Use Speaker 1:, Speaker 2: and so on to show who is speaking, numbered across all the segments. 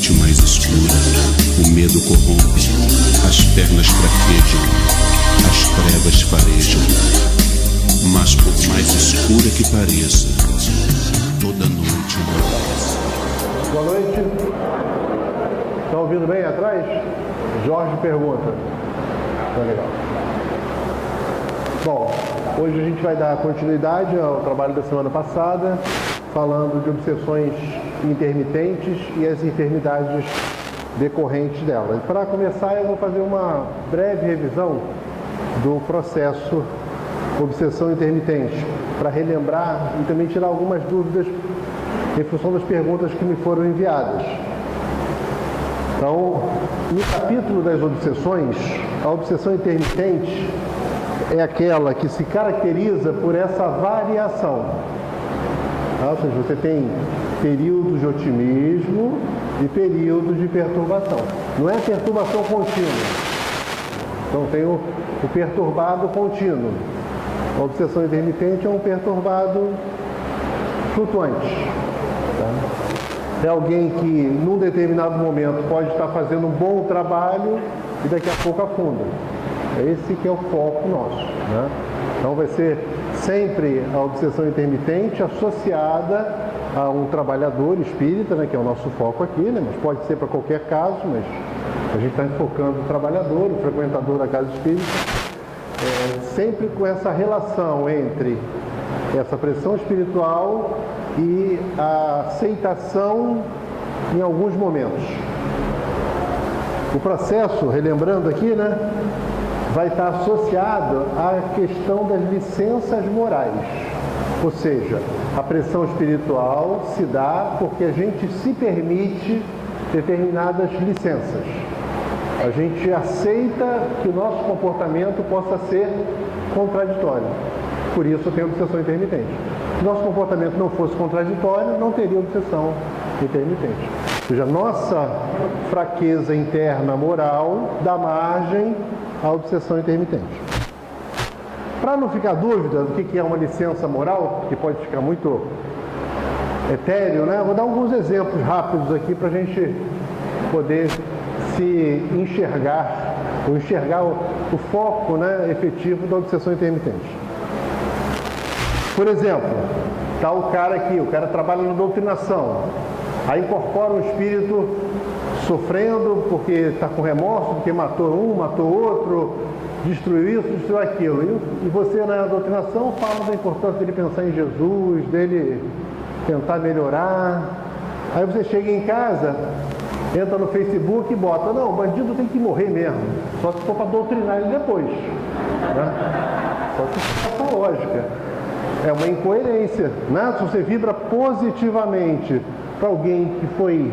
Speaker 1: noite mais escura, o medo corrompe, as pernas fraquejam, as trevas farejam. Mas por mais escura que pareça, toda noite amanhece.
Speaker 2: Boa noite. Estão ouvindo bem atrás? Jorge pergunta. Tá legal. Bom, hoje a gente vai dar continuidade ao trabalho da semana passada, falando de obsessões intermitentes e as enfermidades decorrentes delas. Para começar, eu vou fazer uma breve revisão do processo obsessão intermitente, para relembrar e também tirar algumas dúvidas em função das perguntas que me foram enviadas. Então, no capítulo das obsessões, a obsessão intermitente é aquela que se caracteriza por essa variação. Ou seja, você tem períodos de otimismo e períodos de perturbação. Não é perturbação contínua. Então tem o perturbado contínuo. A obsessão intermitente é um perturbado flutuante. Tá? É alguém que, num determinado momento, pode estar fazendo um bom trabalho e daqui a pouco afunda. É esse que é o foco nosso. Né? Então vai ser sempre a obsessão intermitente associada a um trabalhador espírita, né, que é o nosso foco aqui, né, mas pode ser para qualquer caso, mas a gente está enfocando o trabalhador, o frequentador da casa espírita, sempre com essa relação entre essa pressão espiritual e a aceitação em alguns momentos. O processo, relembrando aqui, né, vai estar associado à questão das licenças morais. Ou seja, a pressão espiritual se dá porque a gente se permite determinadas licenças. A gente aceita que o nosso comportamento possa ser contraditório. Por isso tem obsessão intermitente. Se o nosso comportamento não fosse contraditório, não teria obsessão intermitente. Ou seja, nossa fraqueza interna moral dá margem à obsessão intermitente. Para não ficar dúvida do que é uma licença moral, que pode ficar muito etéreo, né? Vou dar alguns exemplos rápidos aqui para a gente poder se enxergar, ou enxergar o foco, né, efetivo da obsessão intermitente. Por exemplo, está o cara aqui, o cara trabalha na doutrinação, aí incorpora um espírito sofrendo porque está com remorso, porque matou um, matou outro, destruiu isso, destruiu aquilo. E você na doutrinação fala da importância dele pensar em Jesus, dele tentar melhorar. Aí você chega em casa, entra no Facebook e bota, não, o bandido tem que morrer mesmo, só se for para doutrinar ele depois. Né? Só se for essa lógica. É uma incoerência. Né? Se você vibra positivamente para alguém que foi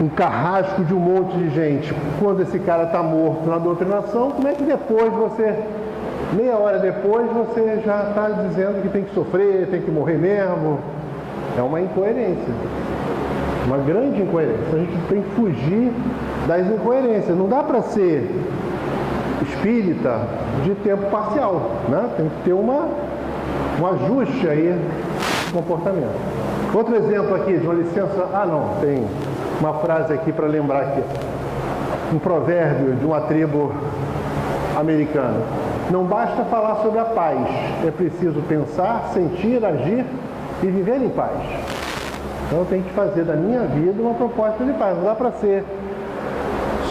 Speaker 2: um carrasco de um monte de gente, quando esse cara está morto na doutrinação, como é que depois você, meia hora depois, você já está dizendo que tem que sofrer, tem que morrer mesmo? É uma incoerência. Uma grande incoerência. A gente tem que fugir das incoerências. Não dá para ser espírita de tempo parcial, né? Tem que ter um ajuste aí no comportamento. Outro exemplo aqui de uma licença... tem uma frase aqui para lembrar aqui. Um provérbio de uma tribo americana. Não basta falar sobre a paz, é preciso pensar, sentir, agir e viver em paz. Então eu tenho que fazer da minha vida uma proposta de paz. Não dá para ser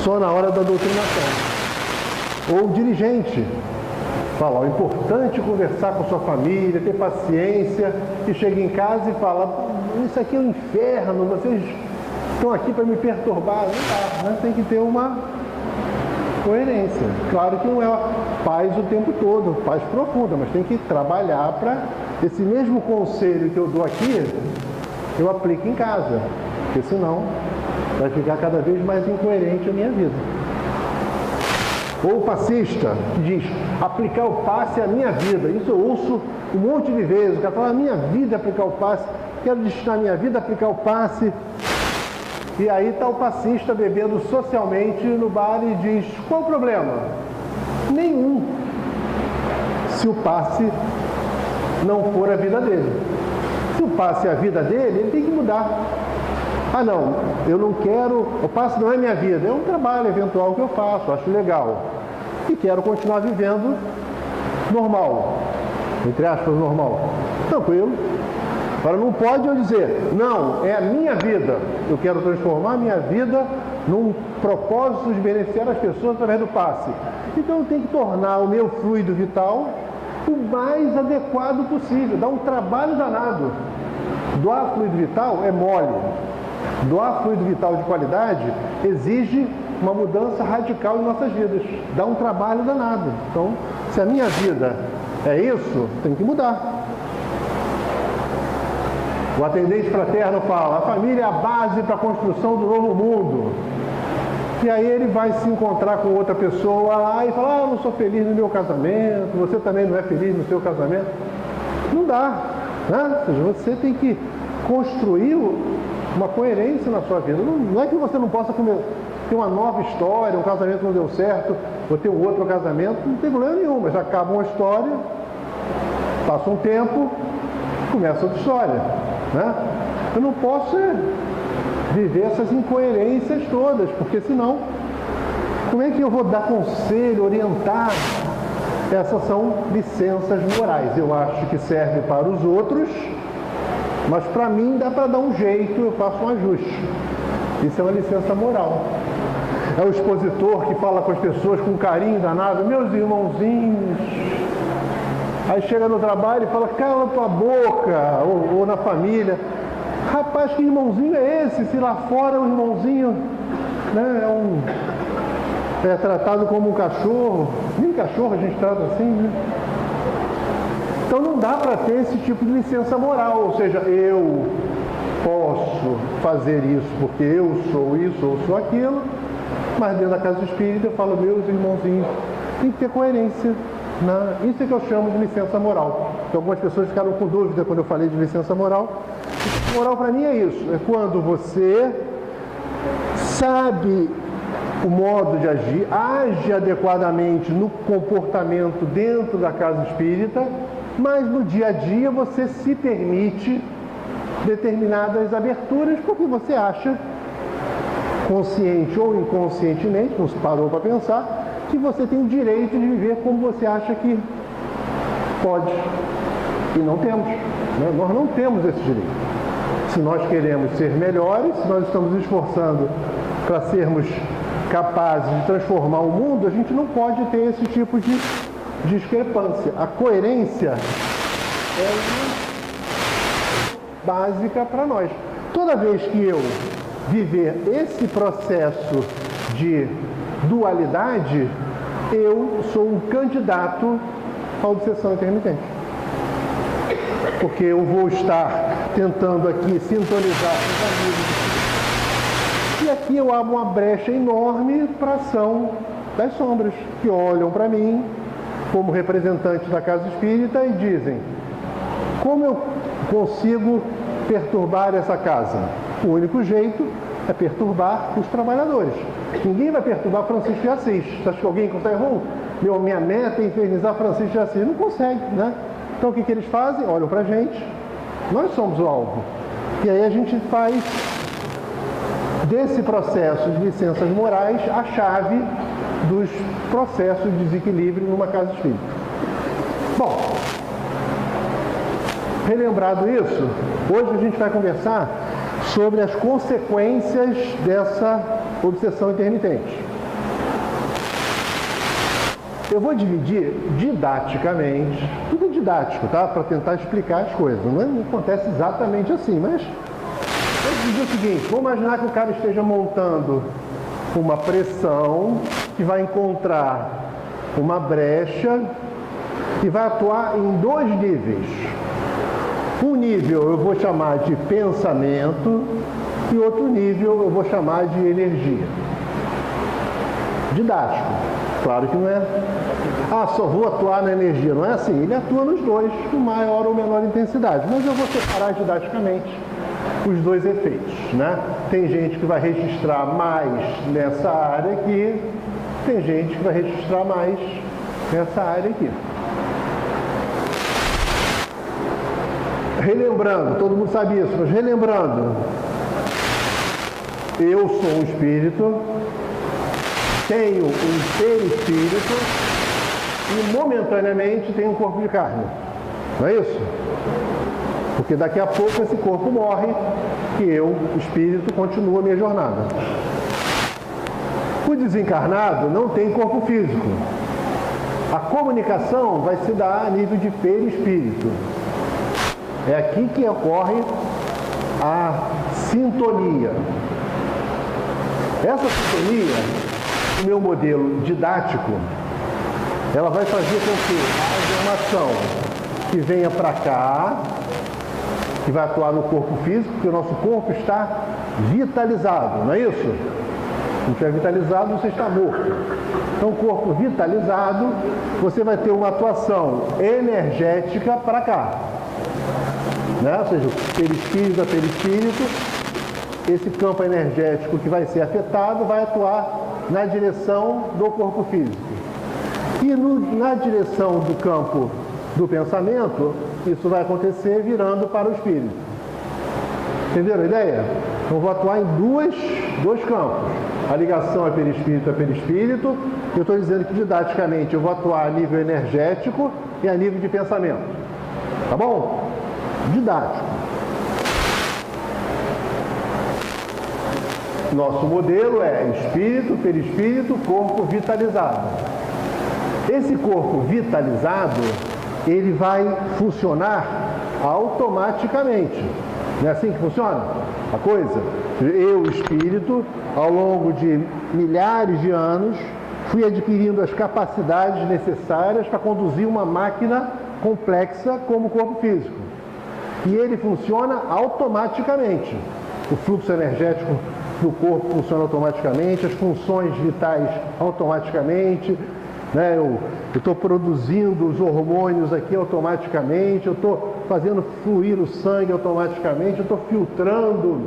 Speaker 2: só na hora da doutrinação. Ou dirigente. Fala, é importante conversar com sua família, ter paciência, e chega em casa e fala, isso aqui é um inferno, vocês estão aqui para me perturbar. Não dá, né? Tem que ter uma coerência. Claro que não é paz o tempo todo, paz profunda, mas tem que trabalhar para esse mesmo conselho que eu dou aqui, eu aplico em casa, porque senão vai ficar cada vez mais incoerente a minha vida. Ou o passista, que diz, aplicar o passe é a minha vida. Isso eu ouço um monte de vezes. O cara fala, a minha vida é aplicar o passe, quero destinar a minha vida a aplicar o passe. E aí está o passista bebendo socialmente no bar e diz, qual o problema? Nenhum. Se o passe não for a vida dele. Se o passe é a vida dele, ele tem que mudar. Ah, não, eu não quero, o passe não é minha vida, é um trabalho eventual que eu faço, acho legal. E quero continuar vivendo normal, entre aspas, normal. Tranquilo. Agora, não pode eu dizer, não, é a minha vida, eu quero transformar a minha vida num propósito de beneficiar as pessoas através do passe. Então, eu tenho que tornar o meu fluido vital o mais adequado possível, dá um trabalho danado. Doar fluido vital é mole. Doar fluido vital de qualidade exige uma mudança radical em nossas vidas, dá um trabalho danado. Então, se a minha vida é isso, tem que mudar. O atendente fraterno fala, a família é a base para a construção do novo mundo. E aí ele vai se encontrar com outra pessoa lá e fala, eu não sou feliz no meu casamento, você também não é feliz no seu casamento. Não dá, né? Ou seja, você tem que construir uma coerência na sua vida. Não é que você não possa ter uma nova história, um casamento não deu certo, ou ter um outro casamento, não tem problema nenhum, mas acaba uma história, passa um tempo, começa outra história, né? Eu não posso viver essas incoerências todas, porque senão, como é que eu vou dar conselho, orientar? Essas são licenças morais. Eu acho que serve para os outros, mas para mim dá para dar um jeito, eu faço um ajuste. Isso é uma licença moral. É o expositor que fala com as pessoas com carinho danado, meus irmãozinhos. Aí chega no trabalho e fala, cala tua boca, ou na família. Rapaz, que irmãozinho é esse? Se lá fora o irmãozinho, né, é tratado como um cachorro. Nem cachorro a gente trata assim, né? Então não dá para ter esse tipo de licença moral, ou seja, eu posso fazer isso porque eu sou isso ou sou aquilo, mas dentro da casa espírita eu falo, meus irmãozinhos, tem que ter coerência. Isso é que eu chamo de licença moral. Então, algumas pessoas ficaram com dúvida quando eu falei de licença moral. Moral para mim é isso, é quando você sabe o modo de agir, age adequadamente no comportamento dentro da casa espírita, mas no dia a dia você se permite determinadas aberturas porque você acha, consciente ou inconscientemente, não se parou para pensar, que você tem o direito de viver como você acha que pode. E não temos, né? Nós não temos esse direito. Se nós queremos ser melhores, se nós estamos nos esforçando para sermos capazes de transformar o mundo, a gente não pode ter esse tipo de discrepância. A coerência é básica para nós. Toda vez que eu viver esse processo de dualidade, eu sou um candidato à obsessão intermitente. Porque eu vou estar tentando aqui sintonizar com os amigos. E aqui eu abro uma brecha enorme para a ação das sombras, que olham para mim como representante da casa espírita e dizem, como eu consigo perturbar essa casa? O único jeito é perturbar os trabalhadores. Ninguém vai perturbar Francisco de Assis. Você acha que alguém consegue? Minha meta é infernizar Francisco de Assis. Não consegue, né? Então o que eles fazem? Olham pra gente, nós somos o alvo. E aí a gente faz desse processo de licenças morais a chave dos processos de desequilíbrio numa casa espírita. Bom, relembrado isso, hoje a gente vai conversar sobre as consequências dessa obsessão intermitente. Eu vou dividir didaticamente, tudo é didático, tá? Para tentar explicar as coisas. Não acontece exatamente assim, mas eu vou dizer o seguinte, vamos imaginar que o cara esteja montando uma pressão que vai encontrar uma brecha e vai atuar em dois níveis. Um nível eu vou chamar de pensamento e outro nível eu vou chamar de energia. Didático. Claro que não é, só vou atuar na energia. Não é assim, ele atua nos dois, com maior ou menor intensidade. Mas eu vou separar didaticamente os dois efeitos, né? Tem gente que vai registrar mais nessa área aqui, tem gente que vai registrar mais nessa área aqui. Relembrando, todo mundo sabe isso, mas relembrando, eu sou um espírito, tenho um perispírito e momentaneamente tenho um corpo de carne. Não é isso? Porque daqui a pouco esse corpo morre e eu, o espírito, continuo a minha jornada. O desencarnado não tem corpo físico. A comunicação vai se dar a nível de perispírito. É aqui que ocorre a sintonia. Essa sintonia, o meu modelo didático, ela vai fazer com que haja uma ação que venha para cá, que vai atuar no corpo físico, porque o nosso corpo está vitalizado, não é isso? Se não estiver vitalizado, você está morto. Então, corpo vitalizado, você vai ter uma atuação energética para cá. Né? Ou seja, perispírito a perispírito, esse campo energético que vai ser afetado vai atuar na direção do corpo físico. E na direção do campo do pensamento, isso vai acontecer virando para o espírito. Entenderam a ideia? Então, vou atuar em dois campos. A ligação é perispírito a perispírito. Eu estou dizendo que didaticamente eu vou atuar a nível energético e a nível de pensamento. Tá bom? Didático. Nosso modelo é espírito, perispírito, corpo vitalizado. Esse corpo vitalizado, ele vai funcionar automaticamente. Não é assim que funciona a coisa? Eu, espírito, ao longo de milhares de anos, fui adquirindo as capacidades necessárias para conduzir uma máquina complexa como o corpo físico. E ele funciona automaticamente. O fluxo energético do corpo funciona automaticamente, as funções vitais automaticamente, né? Eu estou produzindo os hormônios aqui automaticamente, eu estou fazendo fluir o sangue automaticamente, eu estou filtrando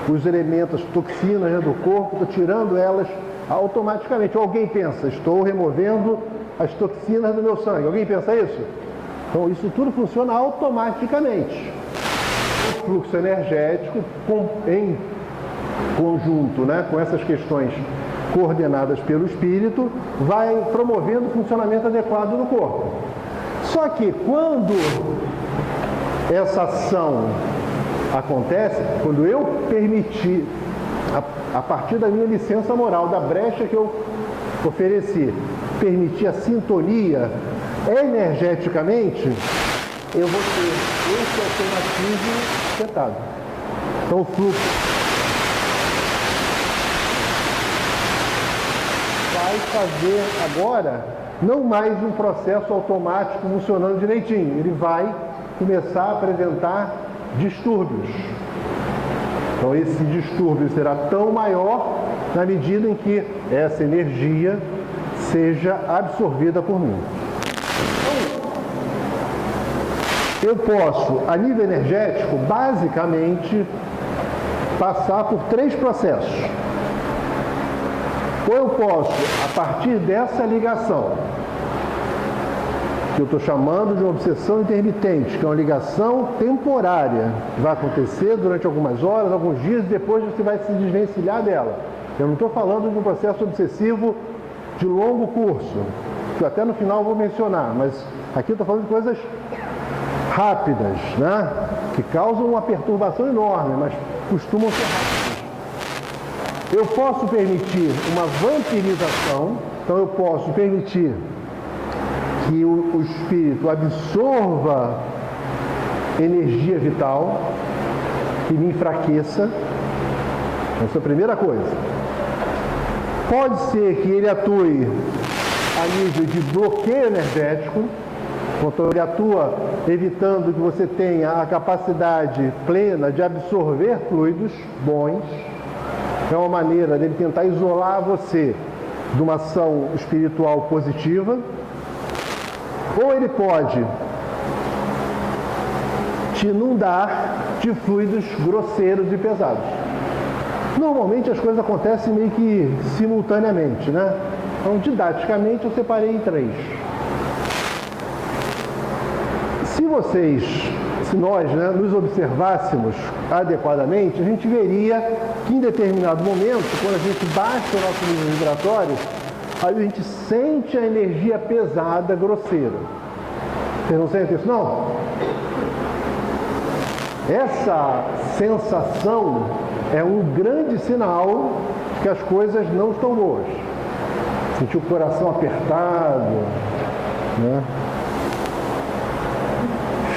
Speaker 2: os elementos, as toxinas, né, do corpo, estou tirando elas automaticamente. Alguém pensa, estou removendo as toxinas do meu sangue. Alguém pensa isso? Então, isso tudo funciona automaticamente. O fluxo energético, em conjunto, né, com essas questões coordenadas pelo espírito, vai promovendo o funcionamento adequado do corpo. Só que quando essa ação acontece, quando eu permitir, a partir da minha licença moral, da brecha que eu ofereci, permitir a sintonia energeticamente, eu vou ter esse automatismo afetado. Então o fluxo vai fazer agora não mais um processo automático funcionando direitinho, ele vai começar a apresentar distúrbios. Então esse distúrbio será tão maior na medida em que essa energia seja absorvida por mim. Então, eu posso, a nível energético, basicamente, passar por 3 processos. Ou eu posso, a partir dessa ligação, que eu estou chamando de uma obsessão intermitente, que é uma ligação temporária, que vai acontecer durante algumas horas, alguns dias, e depois você vai se desvencilhar dela. Eu não estou falando de um processo obsessivo de longo curso, que até no final eu vou mencionar, mas aqui eu estou falando de coisas rápidas, né? Que causam uma perturbação enorme, mas costumam ser rápidas. Eu posso permitir uma vampirização, então eu posso permitir que o espírito absorva energia vital, que me enfraqueça. Essa é a primeira coisa. Pode ser que ele atue a nível de bloqueio energético, então ele atua evitando que você tenha a capacidade plena de absorver fluidos bons. É uma maneira dele tentar isolar você de uma ação espiritual positiva. Ou ele pode te inundar de fluidos grosseiros e pesados. Normalmente as coisas acontecem meio que simultaneamente, né? Então, didaticamente, eu separei em 3. Se se nós, né, nos observássemos adequadamente, a gente veria que em determinado momento, quando a gente baixa o nosso nível vibratório, aí a gente sente a energia pesada, grosseira. Vocês não sentem isso, não? Essa sensação é um grande sinal de que as coisas não estão boas. Sentir o coração apertado, né?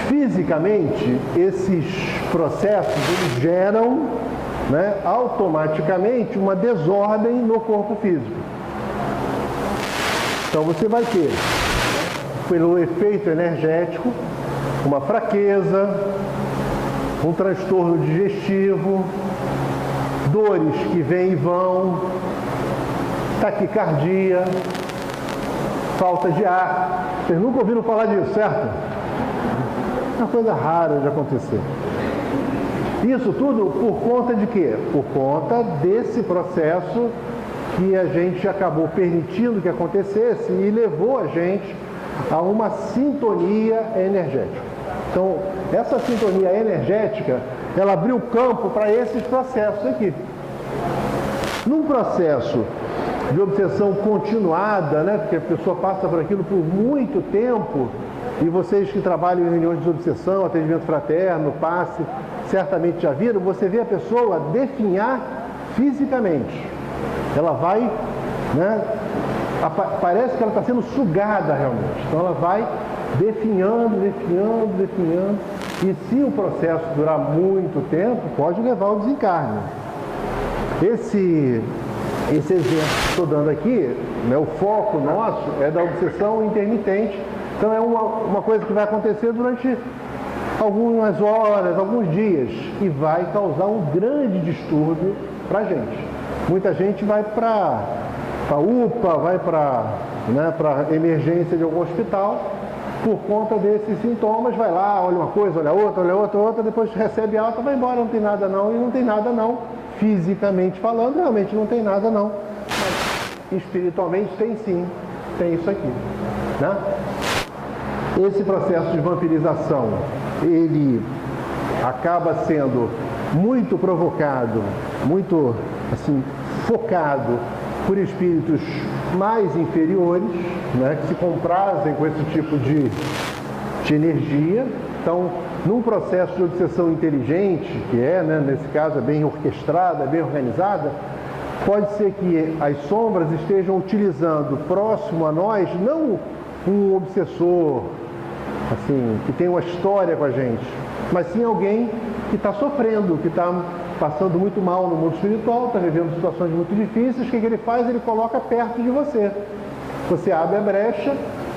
Speaker 2: Fisicamente, esses processos eles geram, né, automaticamente uma desordem no corpo físico. Então você vai ter, pelo efeito energético, uma fraqueza, um transtorno digestivo, dores que vêm e vão, taquicardia, falta de ar. Vocês nunca ouviram falar disso, certo? É uma coisa rara de acontecer. Isso tudo por conta de quê? Por conta desse processo que a gente acabou permitindo que acontecesse e levou a gente a uma sintonia energética. Então, essa sintonia energética, ela abriu campo para esses processos aqui. Num processo de obsessão continuada, né, porque a pessoa passa por aquilo por muito tempo, e vocês que trabalham em reuniões de obsessão, atendimento fraterno, passe, certamente já viram, você vê a pessoa definhar fisicamente. Ela vai, né, parece que ela está sendo sugada realmente. Então ela vai definhando, e se o processo durar muito tempo, pode levar ao desencarne. Esse exemplo que estou dando aqui, né, o foco nosso é da obsessão intermitente. Então é uma coisa que vai acontecer durante algumas horas, alguns dias, e vai causar um grande distúrbio para a gente. Muita gente vai para a UPA, vai para emergência de algum hospital, por conta desses sintomas, vai lá, olha uma coisa, olha outra, depois recebe alta, vai embora, não tem nada não, e não tem nada não, fisicamente falando, realmente não tem nada não, mas espiritualmente tem sim, tem isso aqui, né? Esse processo de vampirização, ele acaba sendo muito provocado, muito assim, focado por espíritos mais inferiores, né, que se comprazem com esse tipo de energia. Então, num processo de obsessão inteligente, que é, né, nesse caso, é bem orquestrada, bem organizada, pode ser que as sombras estejam utilizando próximo a nós, não um obsessor, assim, que tem uma história com a gente, mas sim alguém que está sofrendo, que está passando muito mal no mundo espiritual, está vivendo situações muito difíceis. O que ele faz? Ele coloca perto de você. Você abre a brecha,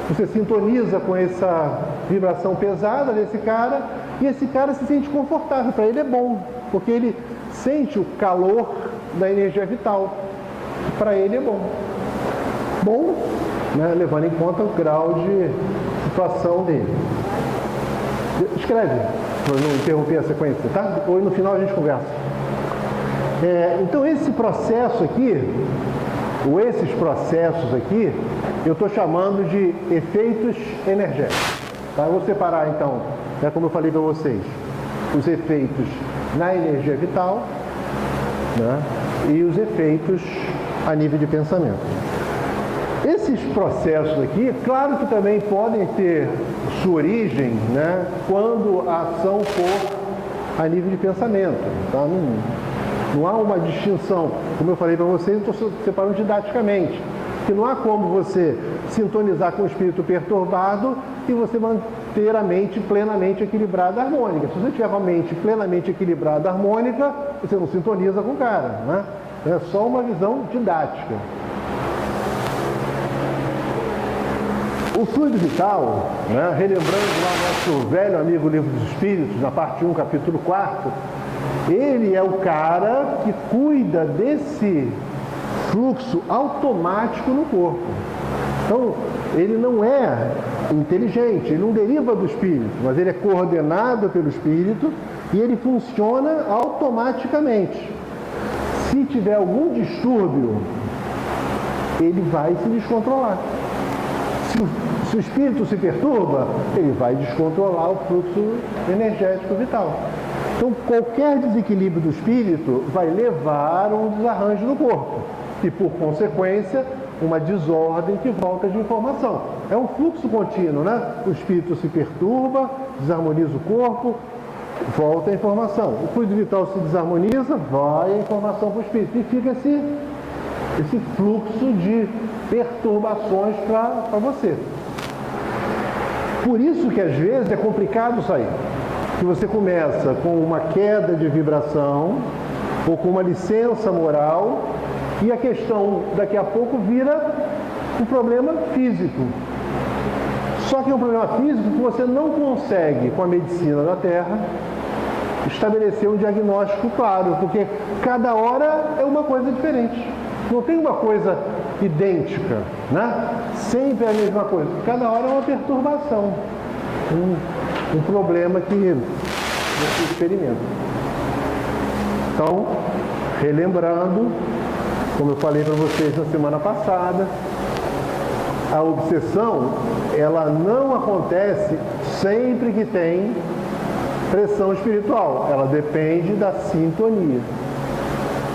Speaker 2: você sintoniza com essa vibração pesada desse cara, e esse cara se sente confortável. Para ele é bom, porque ele sente o calor da energia vital. Para ele é bom. Bom, né, levando em conta o grau de situação dele. Escreve, para não interromper a sequência, tá? Ou no final a gente conversa. Então esse processo aqui, ou esses processos aqui, eu estou chamando de efeitos energéticos. Tá? Eu vou separar então, né, como eu falei para vocês, os efeitos na energia vital, né, e os efeitos a nível de pensamento. Esses processos aqui, claro que também podem ter sua origem, né, quando a ação for a nível de pensamento. Tá? Não há uma distinção, como eu falei para vocês, eu estou separando didaticamente, que não há como você sintonizar com o espírito perturbado e você manter a mente plenamente equilibrada, harmônica. Se você tiver a mente plenamente equilibrada, harmônica, você não sintoniza com o cara, né? É só uma visão didática. O fluido vital, né, relembrando lá nosso velho amigo Livro dos Espíritos, na parte 1, capítulo 4, ele é o cara que cuida desse fluxo automático no corpo. Então, ele não é inteligente, ele não deriva do espírito, mas ele é coordenado pelo espírito e ele funciona automaticamente. Se tiver algum distúrbio, ele vai se descontrolar. Se o espírito se perturba, ele vai descontrolar o fluxo energético vital. Então, qualquer desequilíbrio do espírito vai levar a um desarranjo no corpo e, por consequência, uma desordem que volta de informação. É um fluxo contínuo, né? O espírito se perturba, desarmoniza o corpo, volta a informação. O fluido vital se desarmoniza, vai a informação para o espírito. E fica esse fluxo de perturbações para você. Por isso que às vezes é complicado sair. Que você começa com uma queda de vibração ou com uma licença moral e a questão daqui a pouco vira um problema físico. Só que é um problema físico que você não consegue, com a medicina da Terra, estabelecer um diagnóstico claro, porque cada hora é uma coisa diferente. Não tem uma coisa idêntica, né? Sempre é a mesma coisa. Cada hora é uma perturbação, um problema que você experimenta. Então, relembrando, como eu falei para vocês na semana passada, a obsessão, ela não acontece sempre que tem pressão espiritual. Ela depende da sintonia.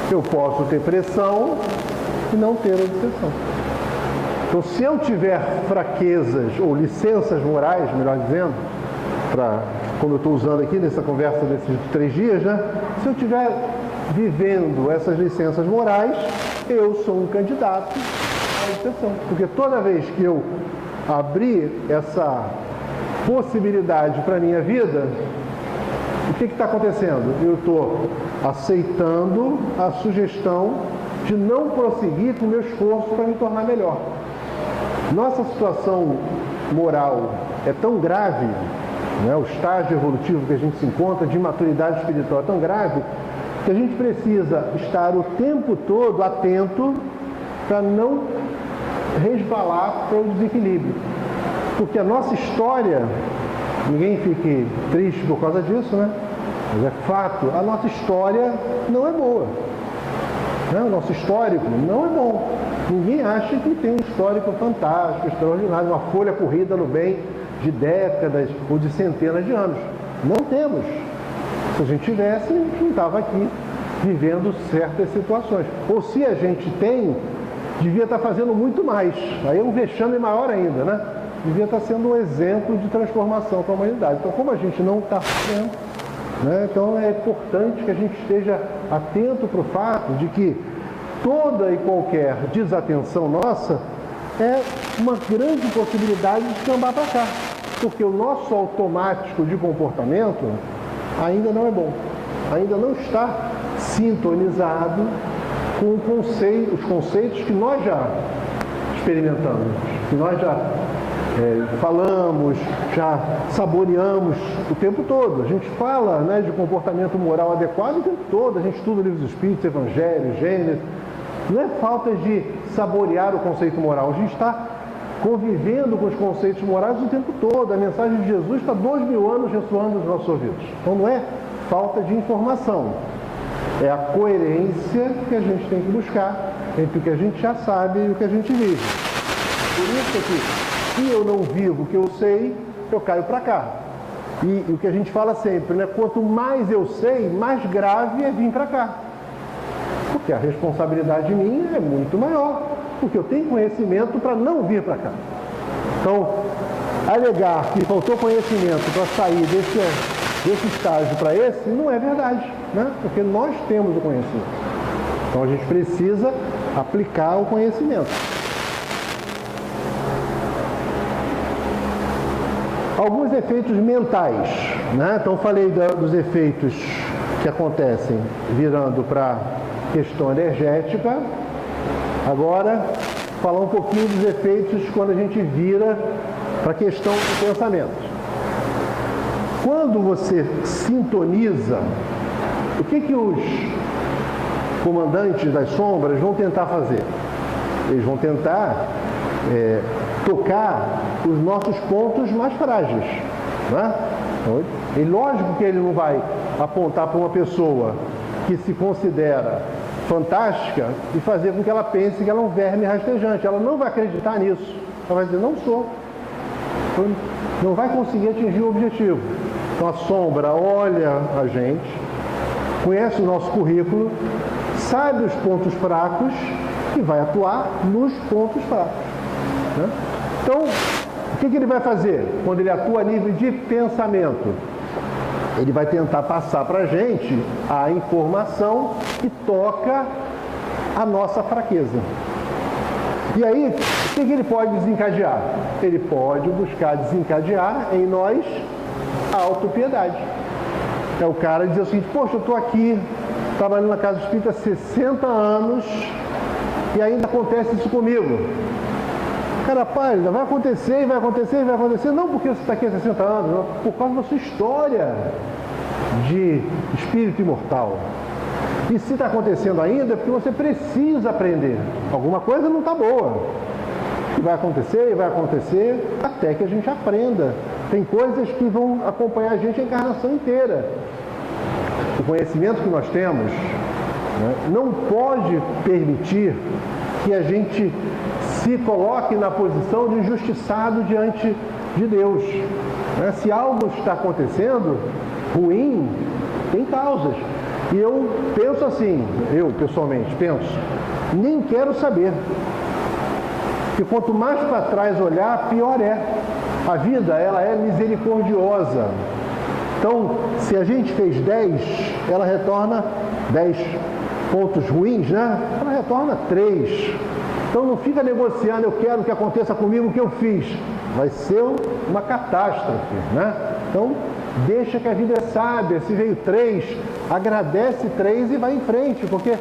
Speaker 2: Eu posso ter pressão e não ter obsessão. Então, se eu tiver fraquezas ou licenças morais, melhor dizendo, como eu estou usando aqui nessa conversa desses 3 dias, né? Se eu estiver vivendo essas licenças morais, eu sou um candidato à obsessão. Porque toda vez que eu abrir essa possibilidade para a minha vida, o que está acontecendo? Eu estou aceitando a sugestão de não prosseguir com o meu esforço para me tornar melhor. Nossa situação moral é tão grave, né? O estágio evolutivo que a gente se encontra de imaturidade espiritual é tão grave, que a gente precisa estar o tempo todo atento para não resvalar para o desequilíbrio. Porque a nossa história, ninguém fique triste por causa disso, né? Mas é fato, a nossa história não é boa. Né? O nosso histórico não é bom. Ninguém acha que tem um histórico fantástico, extraordinário, uma folha corrida no bem de décadas ou de centenas de anos. Não temos. Se a gente tivesse, a gente não estava aqui vivendo certas situações. Ou se a gente tem, devia estar fazendo muito mais. Aí é um vexame maior ainda, né? Devia estar sendo um exemplo de transformação para a humanidade. Então, como a gente não está fazendo, né? Então é importante que a gente esteja atento para o fato de que toda e qualquer desatenção nossa é uma grande possibilidade de descambar para cá. Porque o nosso automático de comportamento ainda não é bom. Ainda não está sintonizado com os conceitos que nós já experimentamos, que nós já falamos, já saboreamos o tempo todo. A gente fala, né, de comportamento moral adequado o tempo todo. A gente estuda livros dos Espíritos, Evangelho, Gênesis. Não é falta de saborear o conceito moral. A gente está convivendo com os conceitos morais o tempo todo. A mensagem de Jesus está 2000 anos ressoando nos nossos ouvidos. Então não é falta de informação. É a coerência que a gente tem que buscar entre o que a gente já sabe e o que a gente vive. Por isso que, se eu não vivo o que eu sei, eu caio para cá. E o que a gente fala sempre, né? Quanto mais eu sei, mais grave é vir para cá. Porque a responsabilidade minha é muito maior, porque eu tenho conhecimento para não vir para cá. Então, alegar que faltou conhecimento para sair desse estágio para esse, não é verdade, né? Porque nós temos o conhecimento. Então, a gente precisa aplicar o conhecimento. Alguns efeitos mentais, né? Então, falei dos efeitos que acontecem virando para questão energética. Agora, falar um pouquinho dos efeitos quando a gente vira para a questão do pensamento. Quando você sintoniza, o que os comandantes das sombras vão tentar fazer? Eles vão tentar tocar os nossos pontos mais frágeis, né? Então, é lógico que ele não vai apontar para uma pessoa que se considera fantástica e fazer com que ela pense que ela é um verme rastejante. Ela não vai acreditar nisso. Ela vai dizer, não sou. não vai conseguir atingir o objetivo. Então a sombra olha a gente, conhece o nosso currículo, sabe os pontos fracos e vai atuar nos pontos fracos, né? Então, o que ele vai fazer quando ele atua a nível de pensamento? Ele vai tentar passar para a gente a informação que toca a nossa fraqueza. E aí, o que ele pode desencadear? Ele pode buscar desencadear em nós a autopiedade. É o cara dizer o seguinte: poxa, eu estou aqui trabalhando na casa espírita há 60 anos e ainda acontece isso comigo. Cara, pai, vai acontecer, e vai acontecer, e vai acontecer. Não porque você está aqui há 60 anos, não, por causa da sua história de espírito imortal. E se está acontecendo ainda, é porque você precisa aprender. Alguma coisa não está boa. E vai acontecer, até que a gente aprenda. Tem coisas que vão acompanhar a gente a encarnação inteira. O conhecimento que nós temos, né, não pode permitir que a gente se coloque na posição de injustiçado diante de Deus. Né? Se algo está acontecendo ruim, tem causas. E eu penso assim, eu pessoalmente penso, nem quero saber. Porque quanto mais para trás olhar, pior é. A vida, ela é misericordiosa. Então, se a gente fez 10, ela retorna 10 pontos ruins, né? Ela retorna 3. Então não fica negociando, eu quero que aconteça comigo o que eu fiz. Vai ser uma catástrofe, né? Então, deixa que a vida é sábia. Se veio 3, agradece 3 e vai em frente, porque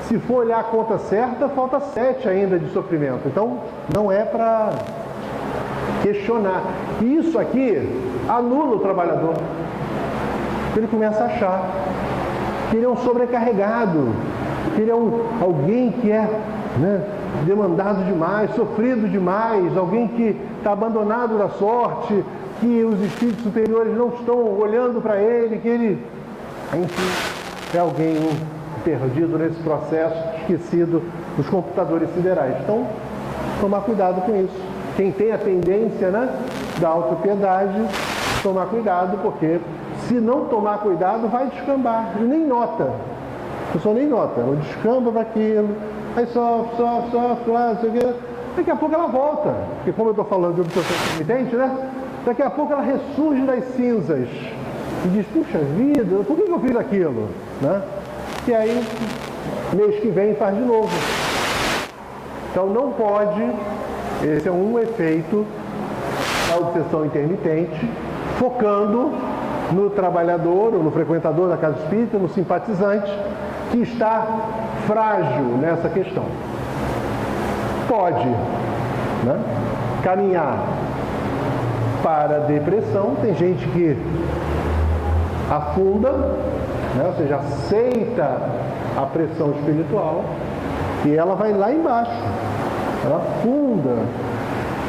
Speaker 2: se for olhar a conta certa, falta 7 ainda de sofrimento. Então, não é para questionar. E isso aqui anula o trabalhador. Ele começa a achar que ele é um sobrecarregado, que ele é alguém que é, né, demandado demais, sofrido demais, alguém que está abandonado da sorte, que os espíritos superiores não estão olhando para ele, que ele, enfim, é alguém perdido nesse processo, esquecido dos computadores siderais. Então, tomar cuidado com isso. Quem tem a tendência, né, da autopiedade, tomar cuidado, porque se não tomar cuidado, vai descambar. E nem nota. A pessoa nem nota. Ela descamba para aquilo, aí sofre, lá, não sei o quê. Daqui a pouco ela volta. Porque como eu estou falando de obsessão intermitente, né? Daqui a pouco ela ressurge das cinzas. E diz, puxa vida, por que eu fiz aquilo? Né? E aí, mês que vem, faz de novo. Então não pode. Esse é um efeito da obsessão intermitente, focando no trabalhador, ou no frequentador da casa espírita, no simpatizante, que está frágil nessa questão. Pode, né, caminhar para a depressão. Tem gente que afunda, né, ou seja, aceita a pressão espiritual e ela vai lá embaixo. Ela afunda,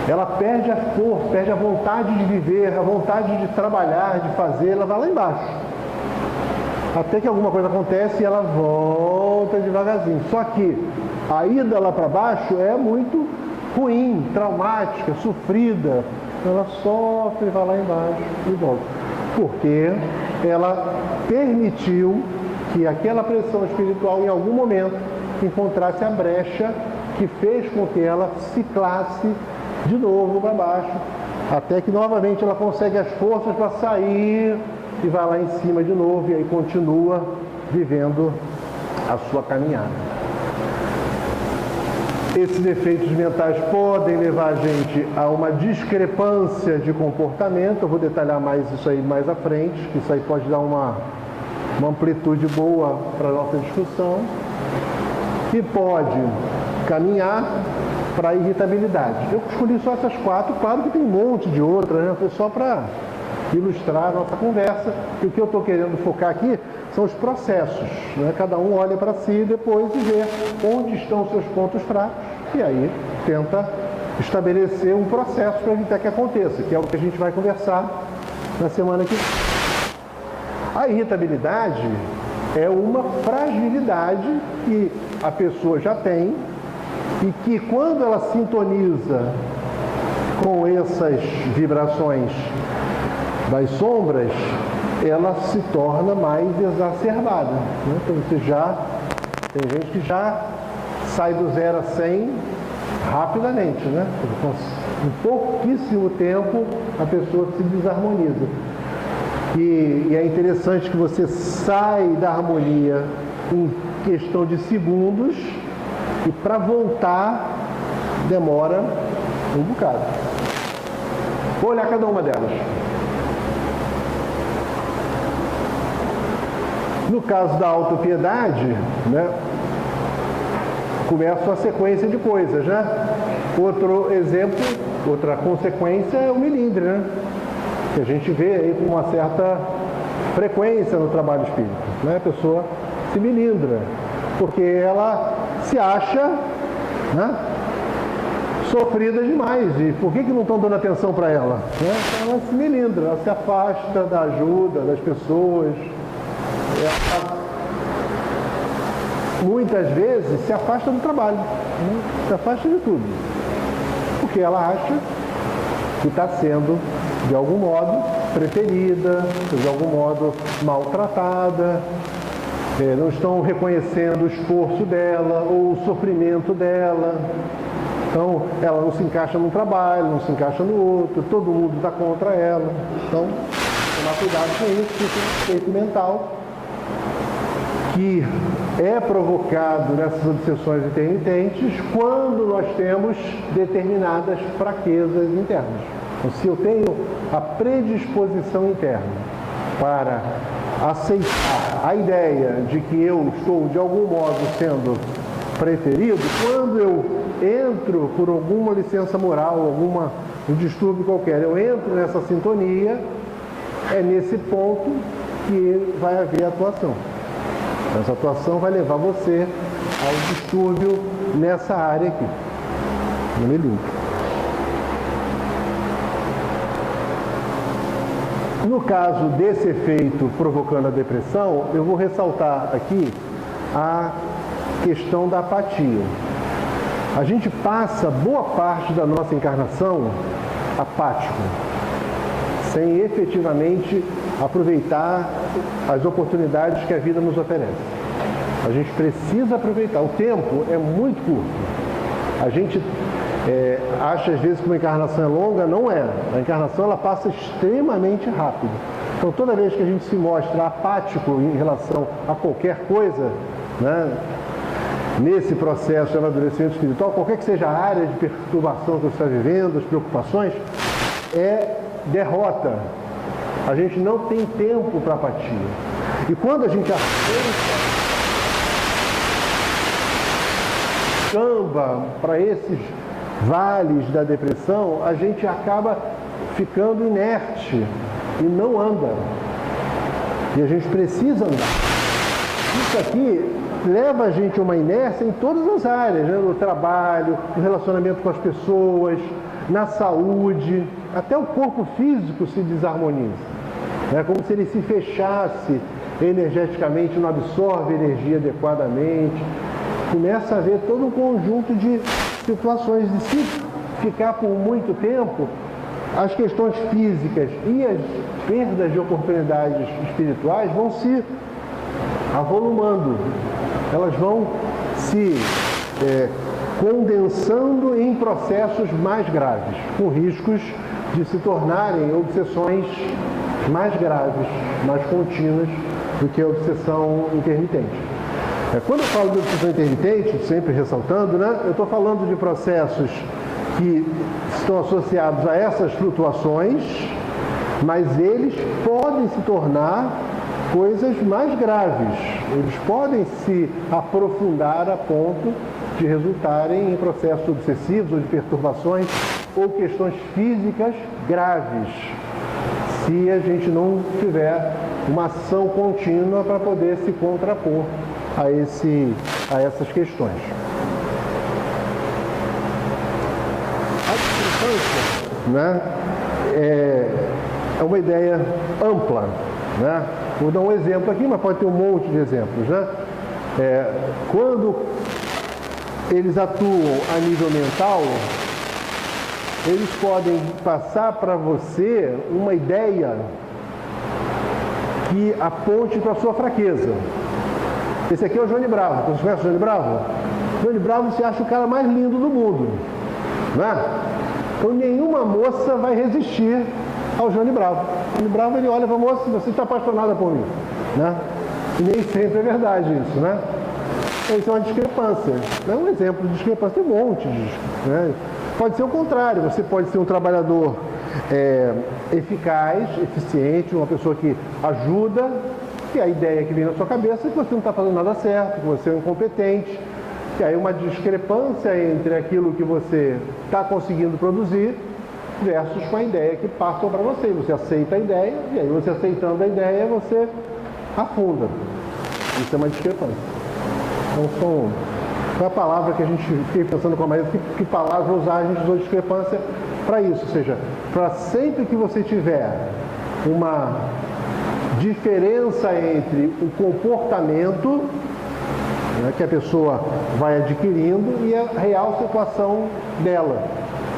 Speaker 2: ela perde a força, perde a vontade de viver, a vontade de trabalhar, de fazer, ela vai lá embaixo. Até que alguma coisa acontece e ela volta devagarzinho. Só que a ida lá para baixo é muito ruim, traumática, sofrida. Ela sofre, vai lá embaixo e volta. Porque ela permitiu que aquela pressão espiritual em algum momento encontrasse a brecha que fez com que ela ciclasse de novo para baixo, até que novamente ela consegue as forças para sair e vai lá em cima de novo e aí continua vivendo a sua caminhada. Esses efeitos mentais podem levar a gente a uma discrepância de comportamento. Eu vou detalhar mais isso aí mais à frente, que isso aí pode dar uma amplitude boa para a nossa discussão. E pode caminhar para a irritabilidade. Eu escolhi só essas 4, claro que tem um monte de outras, né? Foi só para ilustrar a nossa conversa. E o que eu estou querendo focar aqui são os processos, né? Cada um olha para si depois e vê onde estão seus pontos fracos e aí tenta estabelecer um processo para evitar que aconteça, que é o que a gente vai conversar na semana que vem. A irritabilidade é uma fragilidade que a pessoa já tem e que quando ela sintoniza com essas vibrações das sombras, ela se torna mais exacerbada, né? Então tem gente que já sai do 0 a 100 rapidamente, né? Em pouquíssimo tempo a pessoa se desarmoniza. E é interessante que você sai da harmonia em questão de segundos e para voltar demora um bocado. Vou olhar cada uma delas. No caso da autopiedade, né, começa a sequência de coisas, né? Outro exemplo, outra consequência é o melindre, né? Que a gente vê aí com uma certa frequência no trabalho espírita, né? A pessoa se melindra, porque ela se acha, né, sofrida demais. E por que não estão dando atenção para ela? Né? Ela se melindra, ela se afasta da ajuda das pessoas. Ela, muitas vezes se afasta do trabalho, né? Se afasta de tudo, porque ela acha que está sendo, de algum modo, preferida, de algum modo maltratada, não estão reconhecendo o esforço dela ou o sofrimento dela. Então, ela não se encaixa num trabalho, não se encaixa no outro, todo mundo está contra ela. Então, tomar cuidado com isso, porque é um efeito mental que é provocado nessas obsessões intermitentes quando nós temos determinadas fraquezas internas. Então, se eu tenho a predisposição interna para aceitar a ideia de que eu estou, de algum modo, sendo preferido, quando eu entro por alguma licença moral, um distúrbio qualquer, eu entro nessa sintonia, é nesse ponto que vai haver atuação. Essa atuação vai levar você ao distúrbio nessa área aqui, no melindre. No caso desse efeito provocando a depressão, eu vou ressaltar aqui a questão da apatia. A gente passa boa parte da nossa encarnação apático, sem efetivamente aproveitar as oportunidades que a vida nos oferece. A gente precisa aproveitar. O tempo é muito curto. A gente acha às vezes que uma encarnação é longa, não é. A encarnação ela passa extremamente rápido. Então toda vez que a gente se mostra apático em relação a qualquer coisa, né, nesse processo de amadurecimento espiritual, qualquer que seja a área de perturbação que você está vivendo, as preocupações, é derrota. A gente não tem tempo para apatia. E quando a gente aceita camba para esses vales da depressão, a gente acaba ficando inerte e não anda. E a gente precisa andar. Isso aqui leva a gente a uma inércia em todas as áreas, né? No trabalho, no relacionamento com as pessoas, na saúde, até o corpo físico se desarmoniza. É como se ele se fechasse energeticamente, não absorve energia adequadamente. Começa a haver todo um conjunto de situações de se ficar por muito tempo, as questões físicas e as perdas de oportunidades espirituais vão se avolumando. Elas vão se condensando em processos mais graves, com riscos de se tornarem obsessões mais graves, mais contínuas do que a obsessão intermitente. Quando eu falo de obsessão intermitente, sempre ressaltando, né, eu estou falando de processos que estão associados a essas flutuações, mas eles podem se tornar coisas mais graves. Eles podem se aprofundar a ponto de resultarem em processos obsessivos ou de perturbações ou questões físicas graves, se a gente não tiver uma ação contínua para poder se contrapor a essas questões. A discrepância, né, é uma ideia ampla, né? Vou dar um exemplo aqui, mas pode ter um monte de exemplos, né? Quando eles atuam a nível mental, eles podem passar para você uma ideia que aponte para a sua fraqueza. Esse aqui é o Johnny Bravo. Você conhece o Johnny Bravo? Johnny Bravo se acha o cara mais lindo do mundo, né? Então nenhuma moça vai resistir ao Johnny Bravo. O Johnny Bravo, ele olha para a moça e você está apaixonada por mim, né? E nem sempre é verdade isso, né? Isso é uma discrepância. É um exemplo de discrepância, tem um monte de, né? Pode ser o contrário, você pode ser um trabalhador eficaz, eficiente, uma pessoa que ajuda, e a ideia que vem na sua cabeça é que você não está fazendo nada certo, que você é incompetente, e aí uma discrepância entre aquilo que você está conseguindo produzir versus com a ideia que passam para você. Você aceita a ideia, e aí você aceitando a ideia, você afunda. Isso é uma discrepância. Então, foi a palavra que a gente fiquei pensando com a Maria, que palavra usar, a gente usou discrepância para isso, ou seja, para sempre que você tiver uma diferença entre o comportamento, né, que a pessoa vai adquirindo e a real situação dela.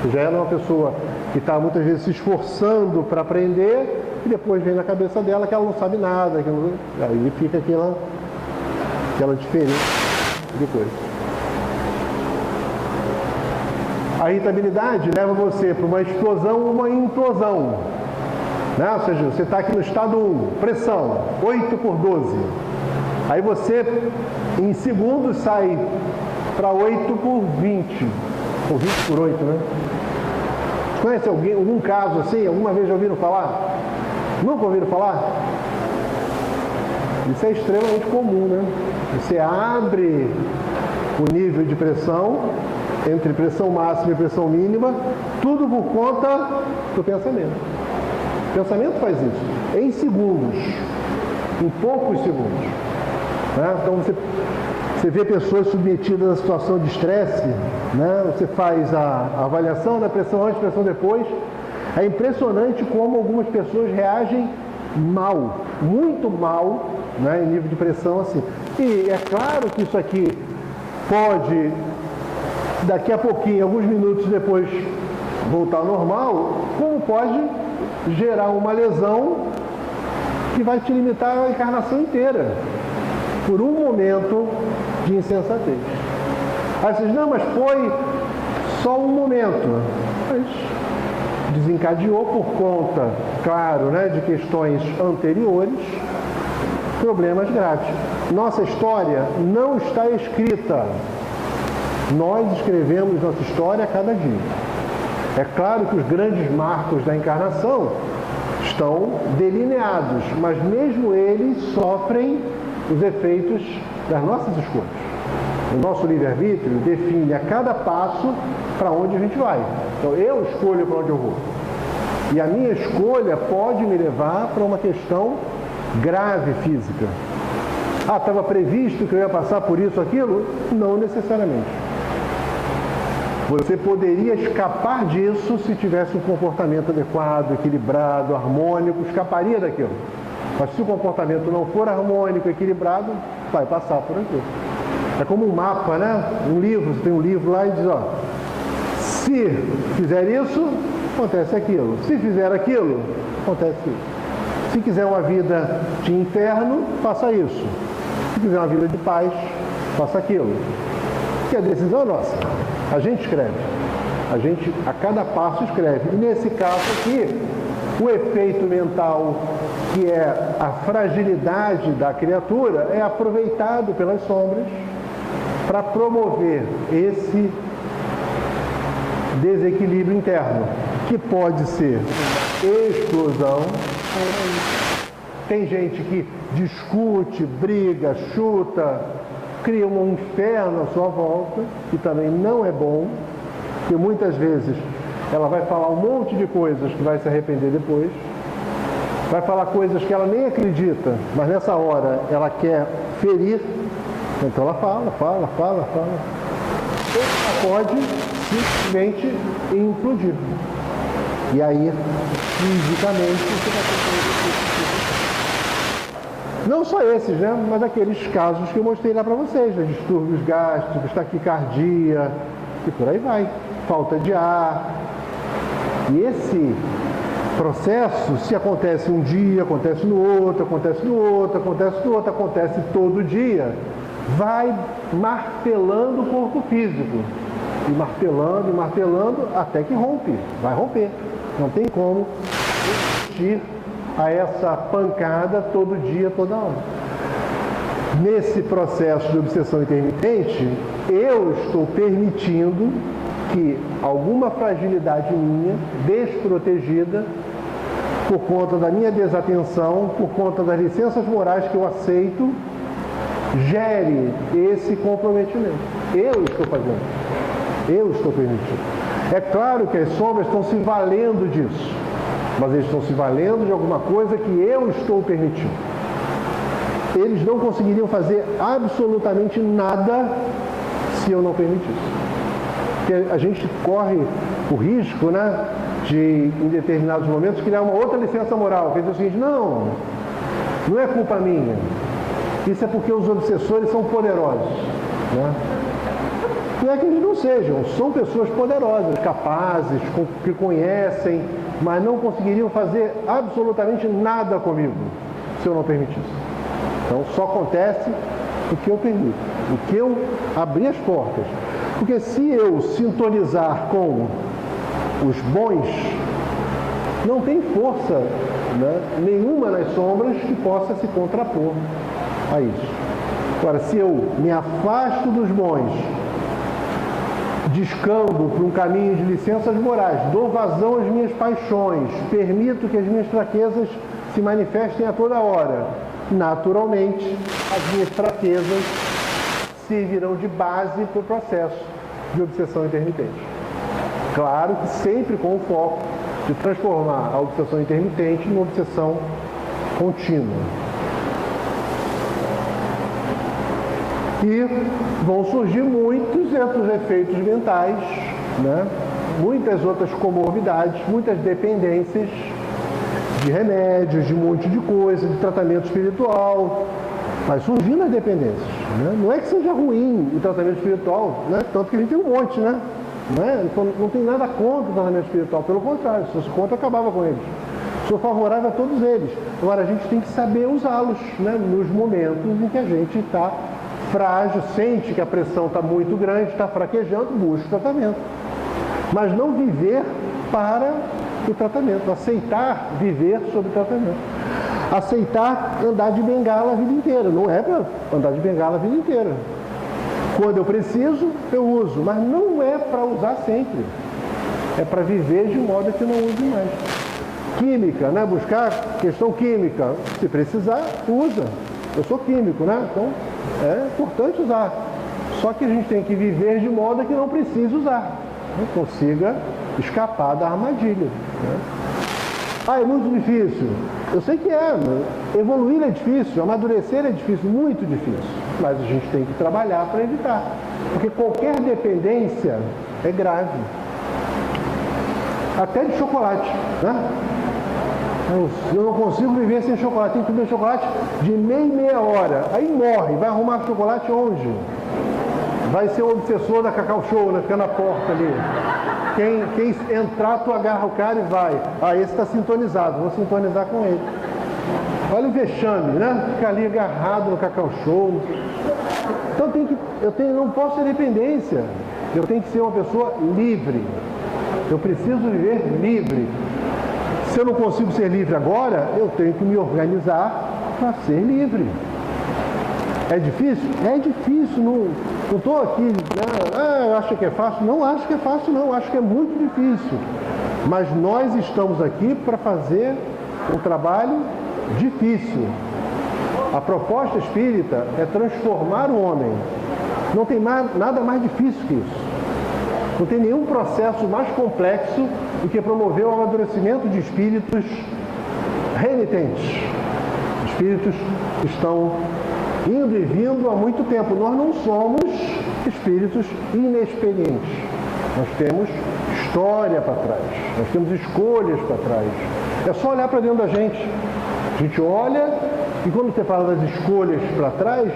Speaker 2: Ou seja, ela é uma pessoa que está muitas vezes se esforçando para aprender e depois vem na cabeça dela que ela não sabe nada, aí fica aquela diferença de coisa. A irritabilidade leva você para uma explosão ou uma implosão, né? Ou seja, você está aqui no estado 1, pressão, 8 por 12. Aí você, em segundos, sai para 8 por 20, ou 20 por 8, né? Conhece algum caso assim? Alguma vez já ouviram falar? Nunca ouviram falar? Isso é extremamente comum, né? Você abre o nível de pressão entre pressão máxima e pressão mínima, tudo por conta do pensamento. O pensamento faz isso em segundos, em poucos segundos, né? Então você vê pessoas submetidas a situação de estresse, né? Você faz a avaliação da pressão antes, pressão depois. É impressionante como algumas pessoas reagem mal, muito mal, né, em nível de pressão assim. E é claro que isso aqui pode, daqui a pouquinho, alguns minutos depois, voltar ao normal, como pode gerar uma lesão que vai te limitar a encarnação inteira, por um momento de insensatez. Aí vocês, não, mas foi só um momento. Mas desencadeou por conta, claro, né, de questões anteriores, problemas graves. Nossa história não está escrita. Nós escrevemos nossa história a cada dia. É claro que os grandes marcos da encarnação estão delineados, mas mesmo eles sofrem os efeitos das nossas escolhas. O nosso livre-arbítrio define a cada passo para onde a gente vai. Então eu escolho para onde eu vou. E a minha escolha pode me levar para uma questão grave física. Ah, estava previsto que eu ia passar por isso, aquilo? Não necessariamente. Você poderia escapar disso se tivesse um comportamento adequado, equilibrado, harmônico, escaparia daquilo. Mas se o comportamento não for harmônico, equilibrado, vai passar por aquilo. É como um mapa, né? Um livro, você tem um livro lá e diz, ó, se fizer isso, acontece aquilo. Se fizer aquilo, acontece isso. Se quiser uma vida de inferno, faça isso. Se quiser uma vida de paz, faça aquilo. E a decisão é nossa. A gente escreve. A gente, a cada passo, escreve. E nesse caso aqui, o efeito mental, que é a fragilidade da criatura, é aproveitado pelas sombras para promover esse desequilíbrio interno, que pode ser explosão. Tem gente que discute, briga, chuta, cria um inferno à sua volta, que também não é bom, porque muitas vezes ela vai falar um monte de coisas que vai se arrepender depois, vai falar coisas que ela nem acredita, mas nessa hora ela quer ferir, então ela fala. Ou ela pode simplesmente implodir. E aí, fisicamente, você vai ter não só esses, né? Mas aqueles casos que eu mostrei lá para vocês, né? Distúrbios gástricos, taquicardia, e por aí vai. Falta de ar, E esse processo, se acontece um dia, acontece no outro, acontece no outro, acontece no outro, acontece todo dia, vai martelando o corpo físico. E martelando, e martelando, até que rompe, vai romper. Não tem como resistir a essa pancada todo dia, toda hora. Nesse processo de obsessão intermitente, eu estou permitindo que alguma fragilidade minha, desprotegida, por conta da minha desatenção, por conta das licenças morais que eu aceito, gere esse comprometimento. Eu estou fazendo. Eu estou permitindo. É claro que as sombras estão se valendo disso, mas eles estão se valendo de alguma coisa que eu estou permitindo. Eles não conseguiriam fazer absolutamente nada se eu não permitisse. Porque a gente corre o risco, né, de, em determinados momentos, criar uma outra licença moral. Quer dizer o seguinte, não é culpa minha. Isso é porque os obsessores são poderosos, né? Não é que eles não sejam, são pessoas poderosas, capazes, que conhecem, mas não conseguiriam fazer absolutamente nada comigo se eu não permitisse. Então só acontece o que eu permito, o que eu abrir as portas. Porque se eu sintonizar com os bons, não tem força, né, nenhuma nas sombras que possa se contrapor a isso. Agora, se eu me afasto dos bons, descambo para um caminho de licenças morais, dou vazão às minhas paixões, permito que as minhas fraquezas se manifestem a toda hora, naturalmente as minhas fraquezas servirão de base para o processo de obsessão intermitente. Claro que sempre com o foco de transformar a obsessão intermitente numa obsessão contínua. E vão surgir muitos outros efeitos mentais, né? Muitas outras comorbidades, muitas dependências de remédios, de um monte de coisa, de tratamento espiritual. Vai surgindo as dependências, né? Não é que seja ruim o tratamento espiritual, né? Tanto que a gente tem um monte, né? Não tem nada contra o tratamento espiritual, pelo contrário, se fosse contra, acabava com eles. Sou favorável a todos eles. Agora, a gente tem que saber usá-los, né? Nos momentos em que a gente está frágil, sente que a pressão está muito grande, está fraquejando, busca o tratamento. Mas não viver para o tratamento, aceitar viver sob tratamento. Aceitar andar de bengala a vida inteira, não é para andar de bengala a vida inteira. Quando eu preciso, eu uso, mas não é para usar sempre. É para viver de modo que não use mais. Química, né? Buscar questão química. Se precisar, usa. Eu sou químico, né? Então é importante usar. Só que a gente tem que viver de modo que não precise usar. Não consiga escapar da armadilha. Né? Ah, é muito difícil. Eu sei que é. Evoluir é difícil, amadurecer é difícil, muito difícil. Mas a gente tem que trabalhar para evitar. Porque qualquer dependência é grave. Até de chocolate, né? Eu não consigo viver sem chocolate, tem que comer chocolate de meia hora. Aí morre, vai arrumar chocolate onde? Vai ser o obsessor da Cacau Show, né? Fica na porta ali. Quem entrar, tu agarra o cara e vai. Ah, esse está sintonizado, vou sintonizar com ele. Olha o vexame, né? Fica ali agarrado no Cacau Show. Então não posso ter dependência. Eu tenho que ser uma pessoa livre. Eu preciso viver livre. Se eu não consigo ser livre agora, eu tenho que me organizar para ser livre. É difícil? É difícil. Não estou aqui, né? Eu acho que é fácil. Não acho que é fácil, não. Acho que é muito difícil. Mas nós estamos aqui para fazer um trabalho difícil. A proposta espírita é transformar o homem. Não tem nada mais difícil que isso. Não tem nenhum processo mais complexo do que promover o amadurecimento de espíritos renitentes. Espíritos que estão indo e vindo há muito tempo. Nós não somos espíritos inexperientes. Nós temos história para trás. Nós temos escolhas para trás. É só olhar para dentro da gente. A gente olha e quando você fala das escolhas para trás,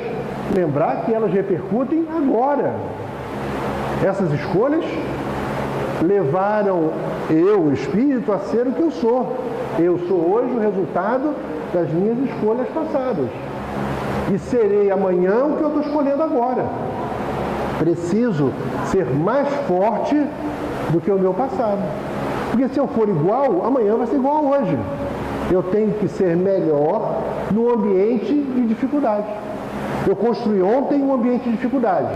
Speaker 2: lembrar que elas repercutem agora. Essas escolhas levaram eu, o espírito, a ser o que eu sou. Eu sou hoje o resultado das minhas escolhas passadas. E serei amanhã o que eu estou escolhendo agora. Preciso ser mais forte do que o meu passado. Porque se eu for igual, amanhã vai ser igual a hoje. Eu tenho que ser melhor no ambiente de dificuldade. Eu construí ontem um ambiente de dificuldade.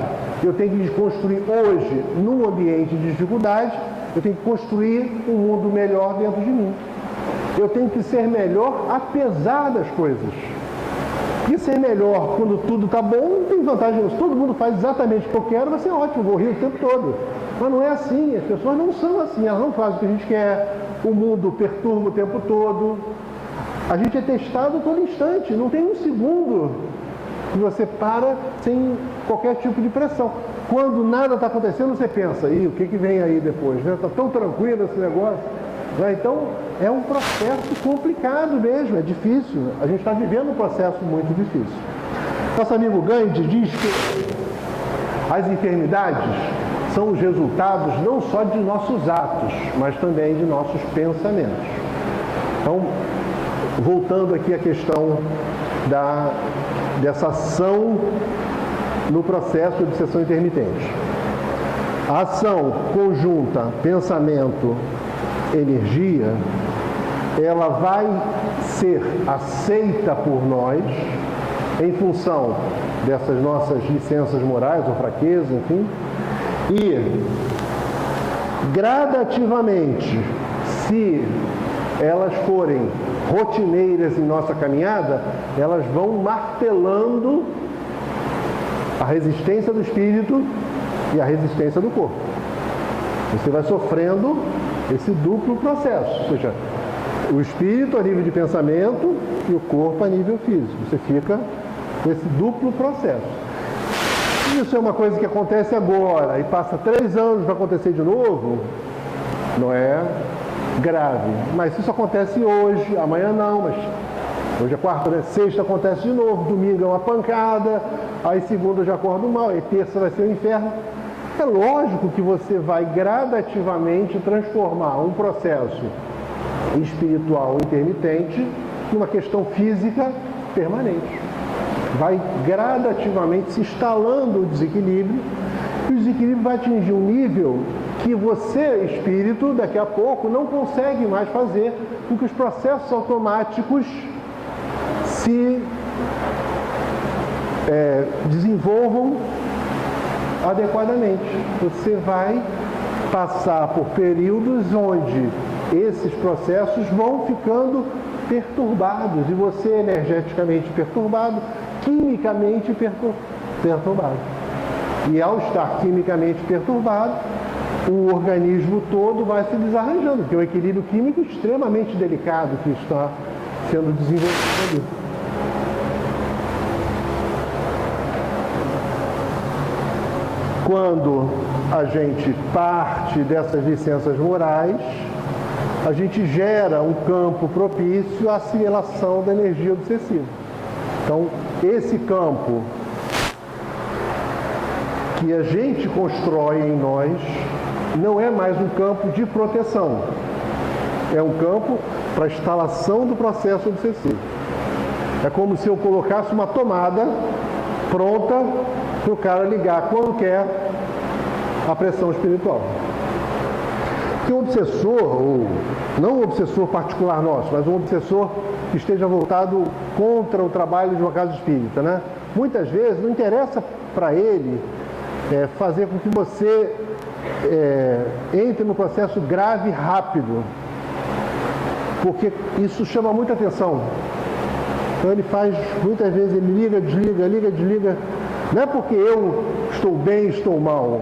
Speaker 2: Eu tenho que construir hoje, num ambiente de dificuldade, eu tenho que construir um mundo melhor dentro de mim. Eu tenho que ser melhor apesar das coisas. E ser melhor quando tudo está bom não tem vantagem. Se todo mundo faz exatamente o que eu quero, vai ser ótimo, vou rir o tempo todo. Mas não é assim, as pessoas não são assim, elas não fazem o que a gente quer, o mundo perturba o tempo todo. A gente é testado todo instante, não tem um segundo que você para sem qualquer tipo de pressão. Quando nada está acontecendo, você pensa, e o que vem aí depois? Está tão tranquilo esse negócio? Então, é um processo complicado mesmo, é difícil. A gente está vivendo um processo muito difícil. Nosso amigo Gandhi diz que as enfermidades são os resultados não só de nossos atos, mas também de nossos pensamentos. Então, voltando aqui à questão dessa ação no processo de obsessão intermitente. A ação conjunta pensamento, energia, ela vai ser aceita por nós em função dessas nossas licenças morais ou fraquezas, enfim, e gradativamente, se elas forem rotineiras em nossa caminhada, elas vão martelando a resistência do espírito e a resistência do corpo. Você vai sofrendo esse duplo processo, ou seja, o espírito a nível de pensamento e o corpo a nível físico. Você fica com esse duplo processo. Isso é uma coisa que acontece agora e passa 3 anos para acontecer de novo, não é grave. Mas isso acontece hoje, amanhã não, mas hoje é quarta, né? Sexta acontece de novo, domingo é uma pancada, aí segunda eu já acordo mal, aí terça vai ser o inferno. É lógico que você vai gradativamente transformar um processo espiritual intermitente numa questão física permanente. Vai gradativamente se instalando o desequilíbrio, e o desequilíbrio vai atingir um nível que você, espírito, daqui a pouco não consegue mais fazer com que os processos automáticos se desenvolvam adequadamente. Você vai passar por períodos onde esses processos vão ficando perturbados, e você energeticamente perturbado, quimicamente perturbado. E ao estar quimicamente perturbado, o organismo todo vai se desarranjando, porque é um equilíbrio químico extremamente delicado que está sendo desenvolvido ali. Quando a gente parte dessas licenças morais, a gente gera um campo propício à assimilação da energia obsessiva. Então, esse campo que a gente constrói em nós não é mais um campo de proteção. É um campo para a instalação do processo obsessivo. É como se eu colocasse uma tomada pronta para o cara ligar quando quer a pressão espiritual. Que um obsessor, ou não um obsessor particular nosso, mas um obsessor que esteja voltado contra o trabalho de uma casa espírita, né? Muitas vezes não interessa para ele fazer com que você entre no processo grave e rápido, porque isso chama muita atenção. Então ele faz, muitas vezes ele liga, desliga. Não é porque eu estou bem, estou mal,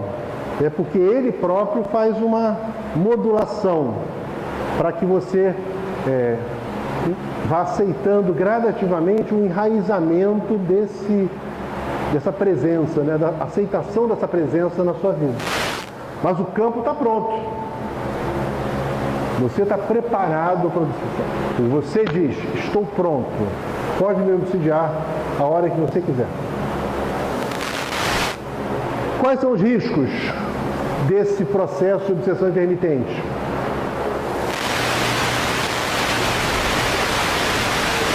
Speaker 2: é porque ele próprio faz uma modulação para que você vá aceitando gradativamente um enraizamento dessa presença, né? Da aceitação dessa presença na sua vida. Mas o campo está pronto. Você está preparado para a obsessão. Você diz, estou pronto, pode me obsidiar a hora que você quiser. Quais são os riscos desse processo de obsessão intermitente?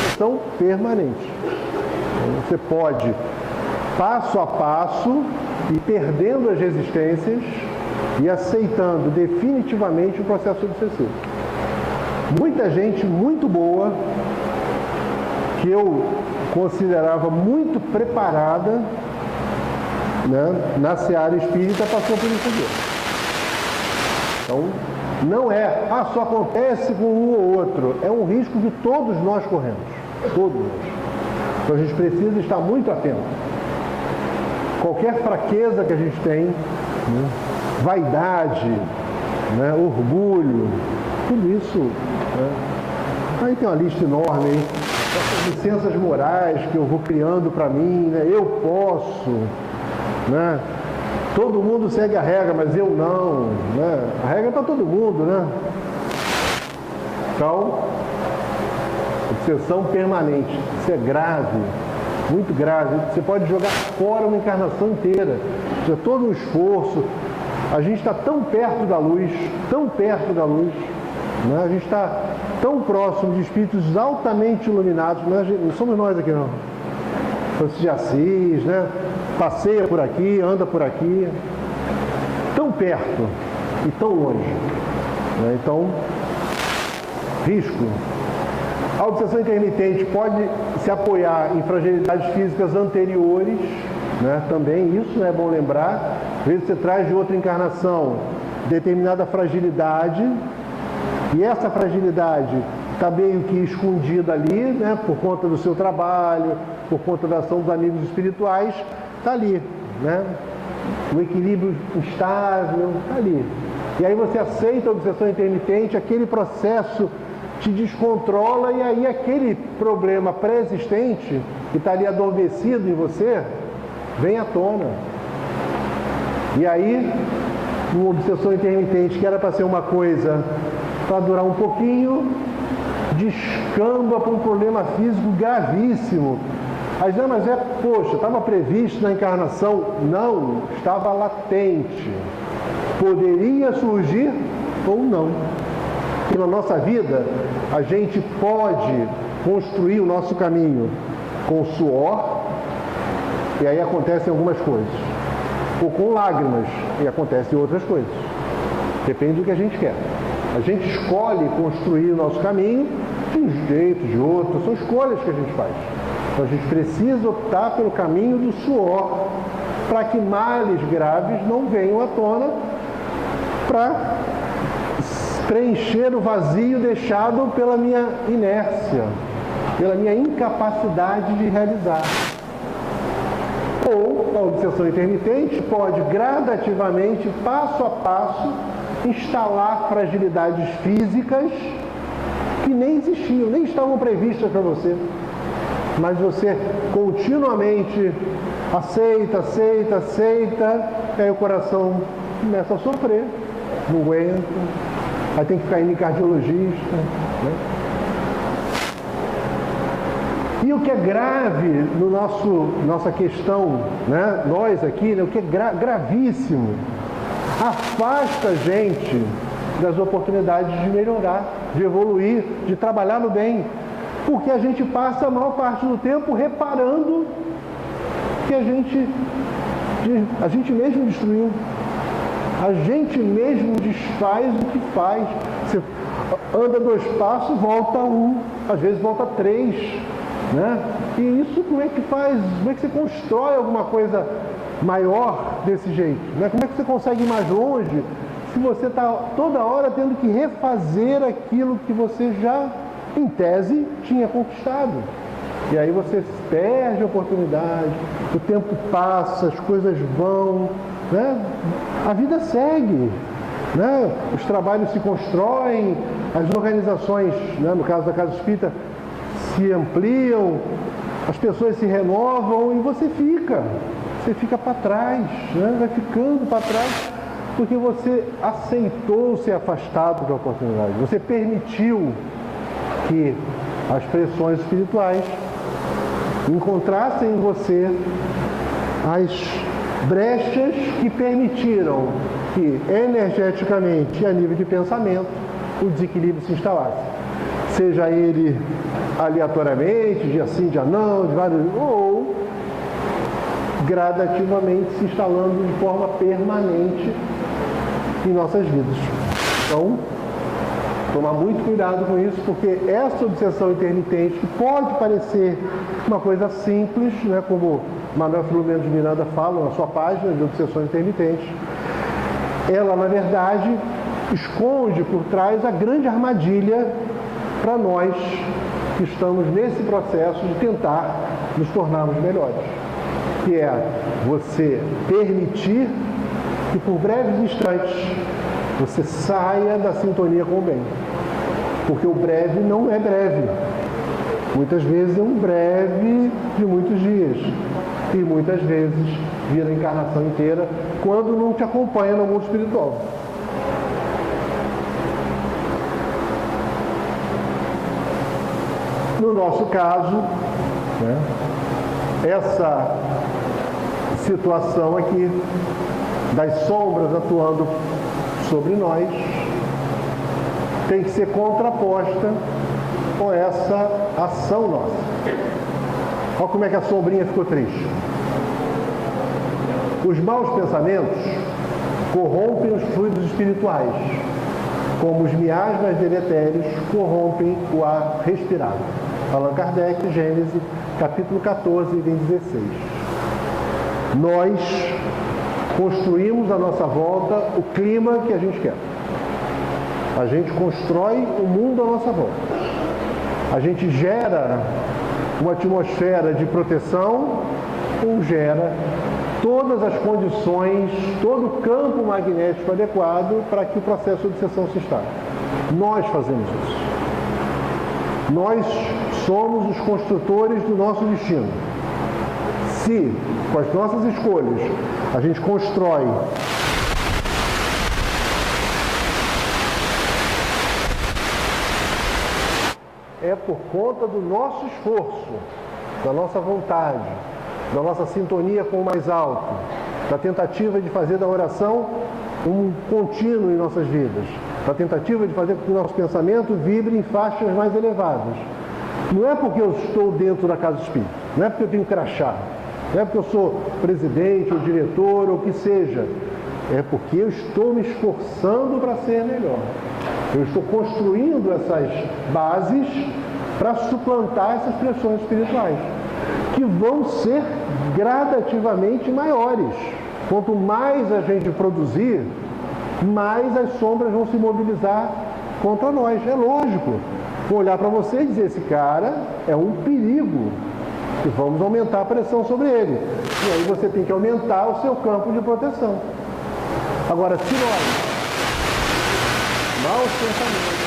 Speaker 2: Obsessão permanente. Você pode, passo a passo, ir perdendo as resistências e aceitando definitivamente o processo obsessivo. Muita gente muito boa, que eu considerava muito preparada, né, na seara espírita, passou por isso aqui. Então, não é, só acontece com um ou outro. É um risco que todos nós corremos. Todos nós. Então a gente precisa estar muito atento. Qualquer fraqueza que a gente tem, né, vaidade, né, orgulho, tudo isso, né, aí tem uma lista enorme aí, essas licenças morais que eu vou criando para mim, né, eu posso, né, todo mundo segue a regra, mas eu não, né, a regra é para todo mundo, né? Então, obsessão permanente, isso é grave, muito grave. Você pode jogar fora uma encarnação inteira, isso é todo um esforço. A gente está tão perto da luz, né? A gente está tão próximo de espíritos altamente iluminados, não somos nós aqui não. Francisco de Assis, né? Passeia por aqui, anda por aqui, tão perto e tão longe, né? Então, risco. A obsessão intermitente pode se apoiar em fragilidades físicas anteriores, né? Também isso, né, é bom lembrar. Às vezes você traz de outra encarnação determinada fragilidade e essa fragilidade está meio que escondida ali, né, por conta do seu trabalho, por conta da ação dos amigos espirituais, está ali, né? O equilíbrio instável está ali. E aí você aceita a obsessão intermitente, aquele processo te descontrola e aí aquele problema pré-existente que está ali adormecido em você vem à tona. E aí, uma obsessão intermitente que era para ser uma coisa para durar um pouquinho, descamba para um problema físico gravíssimo. Aí diz, mas poxa, estava previsto na encarnação? Não, estava latente. Poderia surgir ou não. Porque na nossa vida, a gente pode construir o nosso caminho com suor, e aí acontecem algumas coisas. Ou com lágrimas, e acontecem outras coisas. Depende do que a gente quer. A gente escolhe construir o nosso caminho de um jeito, de outro. São escolhas que a gente faz. Então a gente precisa optar pelo caminho do suor, para que males graves não venham à tona, para preencher o vazio deixado pela minha inércia, pela minha incapacidade de realizar. Ou a obsessão intermitente pode gradativamente, passo a passo, instalar fragilidades físicas que nem existiam, nem estavam previstas para você. Mas você continuamente aceita, e aí o coração começa a sofrer, não aguenta, aí tem que ficar indo em cardiologista, né? E o que é grave no nossa questão, né? Nós aqui, né? O que é gravíssimo, afasta a gente das oportunidades de melhorar, de evoluir, de trabalhar no bem, porque a gente passa a maior parte do tempo reparando que a gente mesmo destruiu, a gente mesmo desfaz o que faz. Você anda 2 passos, volta 1, às vezes volta 3, né? E isso como é que faz? Como é que você constrói alguma coisa maior desse jeito, né? Como é que você consegue ir mais longe se você está toda hora tendo que refazer aquilo que você já, em tese, tinha conquistado? E aí você perde a oportunidade, o tempo passa, as coisas vão, né? A vida segue, né? Os trabalhos se constroem, as organizações, né, no caso da Casa Espírita, se ampliam, as pessoas se renovam e você fica para trás, né? Vai ficando para trás, porque você aceitou ser afastado da oportunidade, você permitiu que as pressões espirituais encontrassem em você as brechas que permitiram que energeticamente e a nível de pensamento o desequilíbrio se instalasse. Seja ele aleatoriamente, dia sim, dia não, de vários, ou gradativamente se instalando de forma permanente em nossas vidas. Então, tomar muito cuidado com isso, porque essa obsessão intermitente, que pode parecer uma coisa simples, né, como Manuel Filomeno de Miranda fala na sua página de obsessões intermitentes, ela, na verdade, esconde por trás a grande armadilha para nós que estamos nesse processo de tentar nos tornarmos melhores, que é você permitir que por breves instantes você saia da sintonia com o bem. Porque o breve não é breve. Muitas vezes é um breve de muitos dias. E muitas vezes vira a encarnação inteira quando não te acompanha no mundo espiritual. No nosso caso, né, essa situação aqui das sombras atuando sobre nós tem que ser contraposta com essa ação nossa. Olha como é que a sombrinha ficou triste. Os maus pensamentos corrompem os fluidos espirituais, como os miasmas deletérios corrompem o ar respirado. Allan Kardec, Gênesis, capítulo 14, item 16. Nós construímos à nossa volta o clima que a gente quer. A gente constrói o mundo à nossa volta. A gente gera uma atmosfera de proteção ou gera todas as condições, todo o campo magnético adequado para que o processo de obsessão se instale. Nós fazemos isso. Nós somos os construtores do nosso destino. Se, com as nossas escolhas, a gente constrói é por conta do nosso esforço, da nossa vontade, da nossa sintonia com o mais alto, da tentativa de fazer da oração um contínuo em nossas vidas, da tentativa de fazer com que o nosso pensamento vibre em faixas mais elevadas. Não é porque eu estou dentro da casa espírita, não é porque eu tenho crachá, não é porque eu sou presidente ou diretor ou o que seja, é porque eu estou me esforçando para ser melhor. Eu estou construindo essas bases para suplantar essas pressões espirituais, que vão ser gradativamente maiores. Quanto mais a gente produzir, mais as sombras vão se mobilizar contra nós. É lógico. Vou olhar para você e dizer, esse cara é um perigo. E vamos aumentar a pressão sobre ele. E aí você tem que aumentar o seu campo de proteção. Agora, se nós maus pensamentos,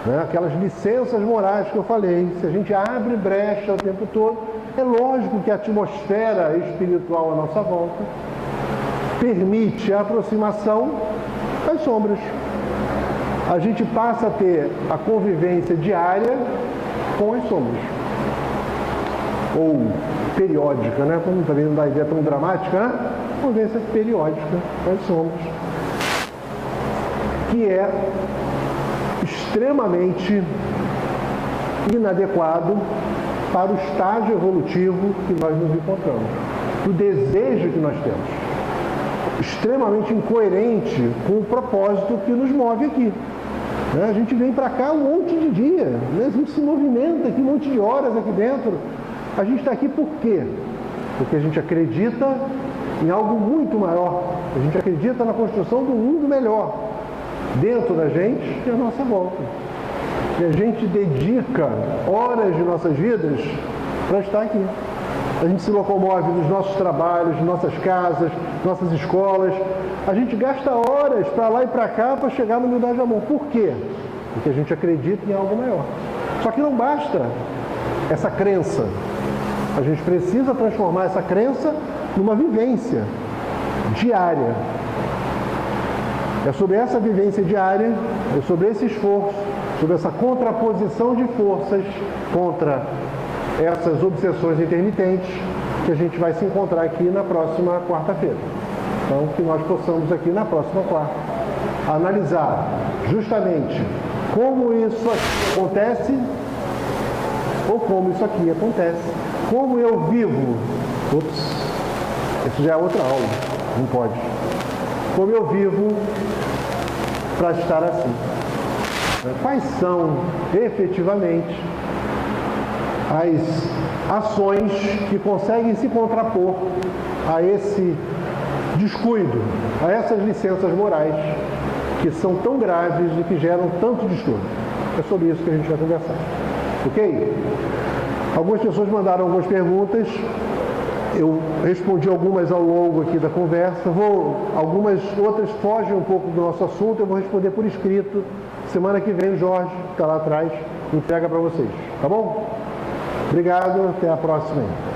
Speaker 2: né, aquelas licenças morais que eu falei, se a gente abre brecha o tempo todo, é lógico que a atmosfera espiritual à nossa volta permite a aproximação das sombras. A gente passa a ter a convivência diária com as sombras. Ou periódica, né? Como também não dá ideia tão dramática, né? Convivência periódica com as sombras, que é extremamente inadequado para o estágio evolutivo que nós nos encontramos, o desejo que nós temos, extremamente incoerente com o propósito que nos move aqui. A gente vem para cá um monte de dia, né? A gente se movimenta aqui um monte de horas aqui dentro. A gente está aqui por quê? Porque a gente acredita em algo muito maior. A gente acredita na construção de um mundo melhor dentro da gente e à nossa volta. E a gente dedica horas de nossas vidas para estar aqui. A gente se locomove nos nossos trabalhos, nas nossas casas, nossas escolas. A gente gasta horas para lá e para cá para chegar no Humildade e Amor. Por quê? Porque a gente acredita em algo maior. Só que não basta essa crença. A gente precisa transformar essa crença numa vivência diária. É sobre essa vivência diária, é sobre esse esforço, sobre essa contraposição de forças contra essas obsessões intermitentes, que a gente vai se encontrar aqui na próxima quarta-feira. Então, que nós possamos aqui na próxima quarta analisar justamente como isso aqui acontece ou como isso aqui acontece, como eu vivo. Isso já é outra aula, não pode. Como eu vivo para estar assim. Quais são efetivamente as ações que conseguem se contrapor a esse descuido, a essas licenças morais que são tão graves e que geram tanto distúrbio. É sobre isso que a gente vai conversar. Ok? Algumas pessoas mandaram algumas perguntas, eu respondi algumas ao longo aqui da conversa, algumas outras fogem um pouco do nosso assunto, eu vou responder por escrito. Semana que vem o Jorge, que está lá atrás, entrega para vocês. Tá bom? Obrigado, até a próxima aí.